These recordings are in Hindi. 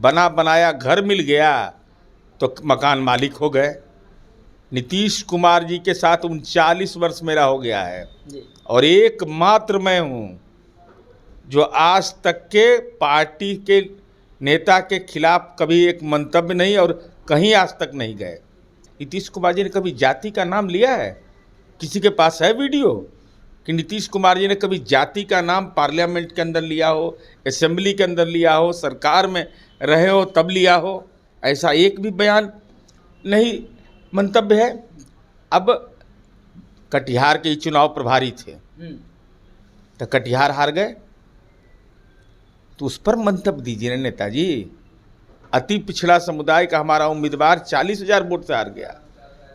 बना बनाया घर मिल गया तो मकान मालिक हो गए। नीतीश कुमार जी के साथ 39 वर्ष मेरा हो गया है और एकमात्र मैं हूँ जो आज तक के पार्टी के नेता के खिलाफ कभी एक मंतव्य नहीं और कहीं आज तक नहीं गए। नीतीश कुमार जी ने कभी जाति का नाम लिया है? किसी के पास है वीडियो कि नीतीश कुमार जी ने कभी जाति का नाम पार्लियामेंट के अंदर लिया हो, असेंबली के अंदर लिया हो, सरकार में रहे हो तब लिया हो? ऐसा एक भी बयान नहीं, मंतव्य है। अब कटिहार के चुनाव प्रभारी थे तो कटिहार हार गए, तो उस पर मंतव्य दीजिए ना नेताजी। अति पिछड़ा समुदाय का हमारा उम्मीदवार 40,000 वोट से हार गया।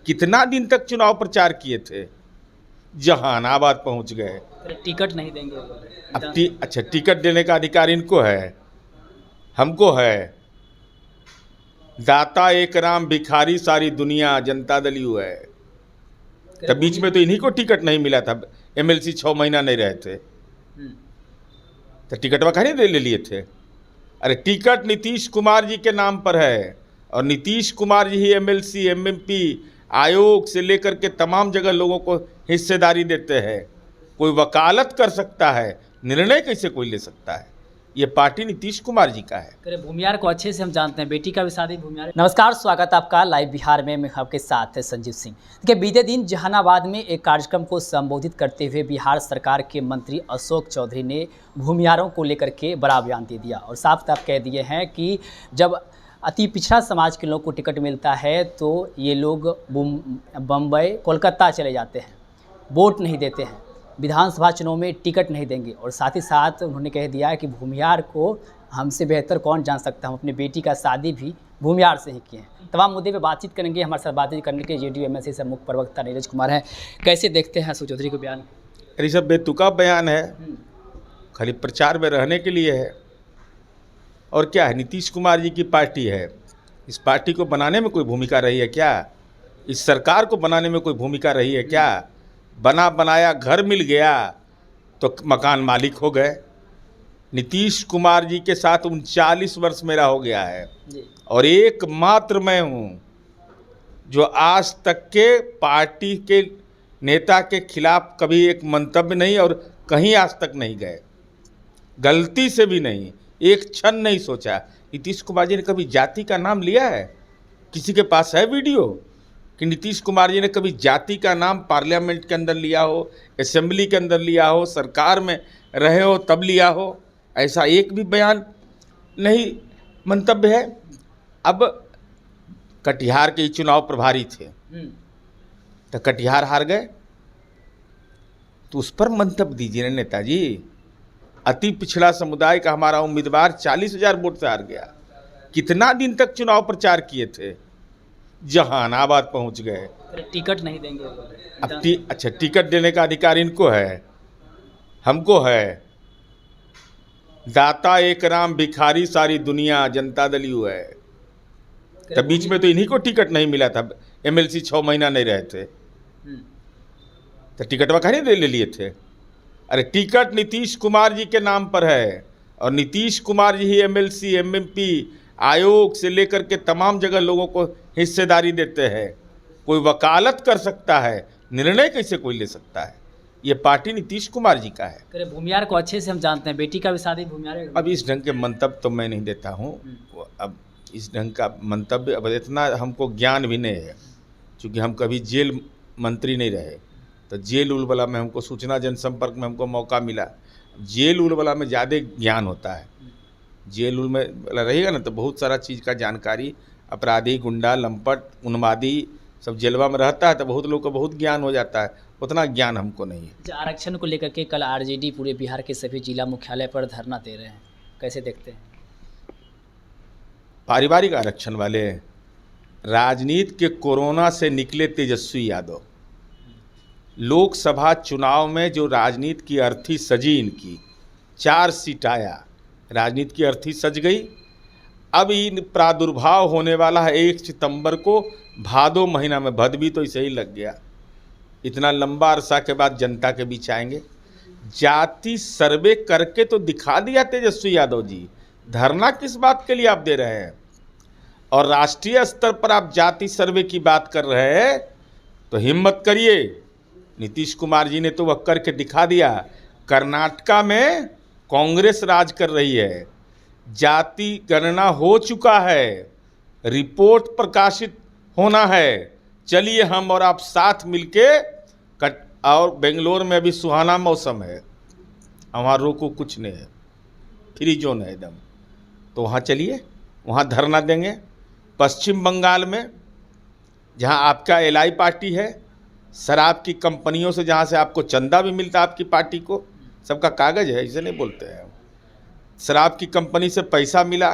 कितना दिन तक चुनाव प्रचार किए थे, जहानाबाद पहुंच गए। टिकट नहीं देंगे अब अच्छा, टिकट देने का अधिकार इनको है, हमको है। दाता एक राम भिखारी सारी दुनिया, जनता दल यू है। तब बीच में तो इन्हीं को टिकट नहीं मिला था, एमएलसी 6 महीना नहीं रहे थे, तो टिकटवा कहीं नहीं ले लिए थे। अरे टिकट नीतीश कुमार जी के नाम पर है और नीतीश कुमार जी ही एमएलसी एमएमपी आयोग से लेकर के तमाम जगह लोगों को हिस्सेदारी देते हैं। कोई वकालत कर सकता है, निर्णय कैसे कोई ले सकता है? ये पार्टी नीतीश कुमार जी का है। भूमियार को अच्छे से हम जानते हैं, बेटी का भी शादी भूमियार। नमस्कार, स्वागत है आपका लाइव बिहार में। मैं आपके साथ है संजीव सिंह। देखिए, बीते दिन जहानाबाद में एक कार्यक्रम को संबोधित करते हुए बिहार सरकार के मंत्री अशोक चौधरी ने भूमियारों को लेकर के बड़ा बयान दे दिया और साफ साफ कह दिए हैं कि जब अति पिछड़ा समाज के लोगों को टिकट मिलता है तो ये लोग बम्बई कोलकाता चले जाते हैं, वोट नहीं देते हैं, विधानसभा चुनाव में टिकट नहीं देंगे। और साथ ही साथ उन्होंने कह दिया कि भूमियार को हमसे बेहतर कौन जान सकता है, हम अपनी बेटी का शादी भी भूमियार से ही किए हैं। तमाम मुद्दे पे बातचीत करेंगे। हमारे साथ बातचीत करने के जेडीयू एमएलसी से मुख्य प्रवक्ता नीरज कुमार हैं। कैसे देखते हैं अशोक चौधरी को बयान? अरे सब बेतुका बयान है, खाली प्रचार में रहने के लिए है। और क्या है, नीतीश कुमार जी की पार्टी है, इस पार्टी को बनाने में कोई भूमिका रही है क्या? इस सरकार को बनाने में कोई भूमिका रही है क्या? बना बनाया घर मिल गया तो मकान मालिक हो गए। नीतीश कुमार जी के साथ 39 वर्ष मेरा हो गया है और एकमात्र मैं हूँ जो आज तक के पार्टी के नेता के खिलाफ कभी एक मंतव्य नहीं और कहीं आज तक नहीं गए, गलती से भी नहीं, एक क्षण नहीं सोचा। नीतीश कुमार जी ने कभी जाति का नाम लिया है? किसी के पास है वीडियो कि नीतीश कुमार जी ने कभी जाति का नाम पार्लियामेंट के अंदर लिया हो, असेंबली के अंदर लिया हो, सरकार में रहे हो तब लिया हो? ऐसा एक भी बयान नहीं, मंतव्य है। अब कटिहार के चुनाव प्रभारी थे तो कटिहार हार गए, तो उस पर मंतव्य दीजिए ना नेताजी। अति पिछड़ा समुदाय का हमारा उम्मीदवार 40,000 वोट से हार गया। कितना दिन तक चुनाव प्रचार किए थे, जहानाबाद पहुंच गए। टिकट नहीं देंगे अब अच्छा, टिकट देने का अधिकार इनको है, हमको है। दाता एक राम भिखारी सारी दुनिया, जनता दल यू है। तब बीच में तो इन्हीं को टिकट नहीं मिला था, एमएलसी 6 महीना नहीं रहे थे, तो टिकटवा कहीं नहीं ले लिए थे। अरे टिकट नीतीश कुमार जी के नाम पर है और नीतीश कुमार जी ही एमएलसी एमएमपी आयोग से लेकर के तमाम जगह लोगों को हिस्सेदारी देते हैं। कोई वकालत कर सकता है, निर्णय कैसे कोई ले सकता है? ये पार्टी नीतीश कुमार जी का है। भूमियार को अच्छे से हम जानते हैं, बेटी का भी शादी भूमियार। अब इस ढंग के मंतव्य तो मैं नहीं देता हूँ। अब इस ढंग का मंतव्य, अब इतना हमको ज्ञान भी नहीं है, क्योंकि हम कभी जेल मंत्री नहीं रहे, तो जेल उल वाला में हमको सूचना जनसंपर्क में हमको मौका मिला। जेल उल वाला में ज़्यादा ज्ञान होता है, जेल उल में रहेगा ना तो बहुत सारा चीज़ का जानकारी, अपराधी, गुंडा, लंपट, उन्मादी सब जेलवा में रहता है, तो बहुत लोग को बहुत ज्ञान हो जाता है। उतना ज्ञान हमको नहीं है। आरक्षण को लेकर के कल आरजेडी पूरे बिहार के सभी जिला मुख्यालय पर धरना दे रहे हैं, कैसे देखते हैं? पारिवारिक आरक्षण वाले, राजनीति के कोरोना से निकले तेजस्वी यादव, लोकसभा चुनाव में जो राजनीति की अर्थी सजी, इनकी 4 सीट आया, राजनीति की अर्थी सज गई। अब इन प्रादुर्भाव होने वाला है 1 सितंबर को, भादो महीना में, भद भी तो इसे ही लग गया। इतना लंबा अरसा के बाद जनता के बीच आएंगे। जाति सर्वे करके तो दिखा दिया तेजस्वी यादव जी, धरना किस बात के लिए आप दे रहे हैं? और राष्ट्रीय स्तर पर आप जाति सर्वे की बात कर रहे हैं तो हिम्मत करिए। नीतीश कुमार जी ने तो वह करके दिखा दिया। कर्नाटका में कांग्रेस राज कर रही है, जाति गणना हो चुका है, रिपोर्ट प्रकाशित होना है। चलिए हम और आप साथ मिलके और बेंगलोर में अभी सुहाना मौसम है, वहाँ रोको कुछ नहीं है, फ्री जोन है एकदम, तो वहाँ चलिए, वहाँ धरना देंगे। पश्चिम बंगाल में जहाँ आपका एलआई पार्टी है, शराब की कंपनियों से जहाँ से आपको चंदा भी मिलता है, आपकी पार्टी को सबका कागज़ है, इसे नहीं बोलते हैं, शराब की कंपनी से पैसा मिला,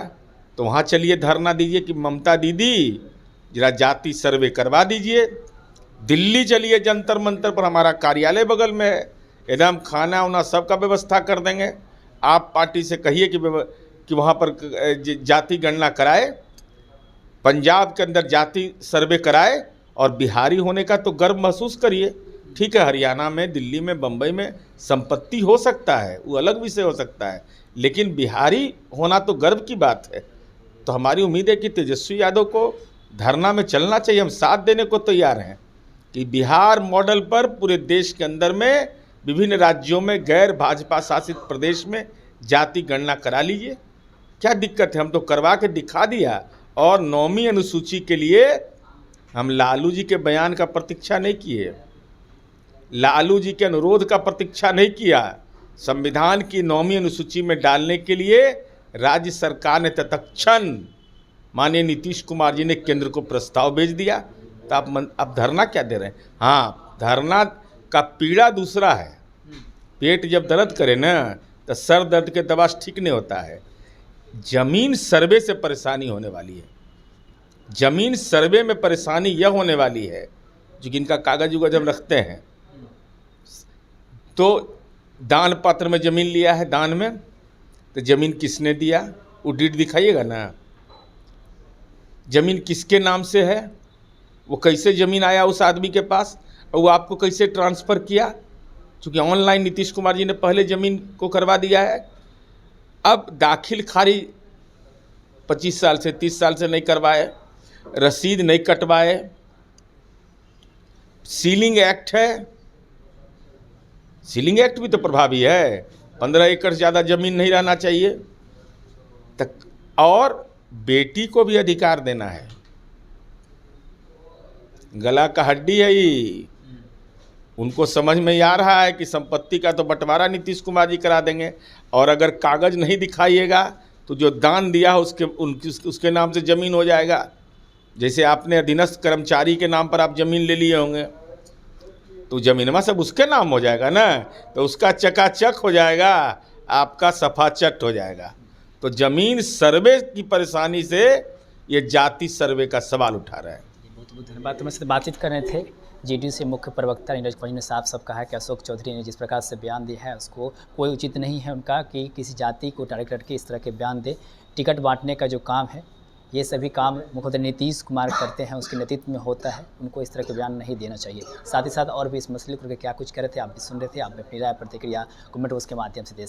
तो वहाँ चलिए धरना दीजिए कि ममता दीदी जरा जाति सर्वे करवा दीजिए। दिल्ली चलिए, जंतर मंतर पर हमारा कार्यालय बगल में है, एकदम खाना वाना सबका व्यवस्था कर देंगे। आप पार्टी से कहिए कि वहाँ पर जाति गणना कराए, पंजाब के अंदर जाति सर्वे कराए, और बिहारी होने का तो गर्व महसूस करिए। ठीक है, हरियाणा में, दिल्ली में, बम्बई में संपत्ति हो सकता है, वो अलग विषय हो सकता है, लेकिन बिहारी होना तो गर्व की बात है। तो हमारी उम्मीद है कि तेजस्वी यादव को धरना में चलना चाहिए। हम साथ देने को तैयार हैं कि बिहार मॉडल पर पूरे देश के अंदर में विभिन्न राज्यों में, गैर भाजपा शासित प्रदेश में जाति गणना करा लीजिए। क्या दिक्कत है? हम तो करवा के दिखा दिया। और 9वीं अनुसूची के लिए हम लालू जी के बयान का प्रतीक्षा नहीं किए, लालू जी के अनुरोध का प्रतीक्षा नहीं किया। संविधान की 9वीं अनुसूची में डालने के लिए राज्य सरकार ने तत्क्षण माननीय नीतीश कुमार जी ने केंद्र को प्रस्ताव भेज दिया। तो आप धरना क्या दे रहे हैं? हाँ, धरना का पीड़ा दूसरा है। पेट जब दर्द करे ना तो सर दर्द के दवा ठीक नहीं होता है। जमीन सर्वे से परेशानी होने वाली है। जमीन सर्वे में परेशानी यह होने वाली है, जो जिनका कागज उगज हम रखते हैं, तो दान पत्र में ज़मीन लिया है, दान में, तो ज़मीन किसने दिया वो डीड दिखाइएगा ना। ज़मीन किसके नाम से है, वो कैसे ज़मीन आया उस आदमी के पास, और वो आपको कैसे ट्रांसफ़र किया। क्योंकि ऑनलाइन नीतीश कुमार जी ने पहले ज़मीन को करवा दिया है। अब दाखिल खारिज 25 साल से 30 साल से नहीं करवाए, रसीद नहीं कटवाए, सीलिंग एक्ट है, सीलिंग एक्ट भी तो प्रभावी है। 15 एकड़ से ज़्यादा ज़मीन नहीं रहना चाहिए तक, और बेटी को भी अधिकार देना है। गला का हड्डी है ये, उनको समझ में आ रहा है कि संपत्ति का तो बंटवारा नीतीश कुमार जी करा देंगे, और अगर कागज़ नहीं दिखाइएगा तो जो दान दिया है उसके नाम से ज़मीन हो जाएगा। जैसे आपने अधीनस्थ कर्मचारी के नाम पर आप ज़मीन ले लिए होंगे, तो ज़मीनमा सब उसके नाम हो जाएगा ना, तो उसका चकाचक हो जाएगा, आपका सफाचट हो जाएगा। तो ज़मीन सर्वे की परेशानी से ये जाति सर्वे का सवाल उठा रहा है। बहुत बहुत धन्यवाद। तो मैं बातचीत कर रहे थे जेडीयू से मुख्य प्रवक्ता नीरज पंडित ने साफ कहा है कि अशोक चौधरी ने जिस प्रकार से बयान दिया है उसको कोई उचित नहीं है उनका कि किसी जाति को टारगेट करके इस तरह के बयान दे। टिकट बांटने का जो काम है, ये सभी काम मुख्यमंत्री नीतीश कुमार करते हैं, उसके नेतृत्व में होता है, उनको इस तरह के बयान नहीं देना चाहिए। साथ ही साथ और भी इस मसले को लेकर क्या कुछ कह रहे थे आप भी सुन रहे थे। आप अपनी राय प्रतिक्रिया कमेंट बॉक्स के माध्यम से दे सकते हैं।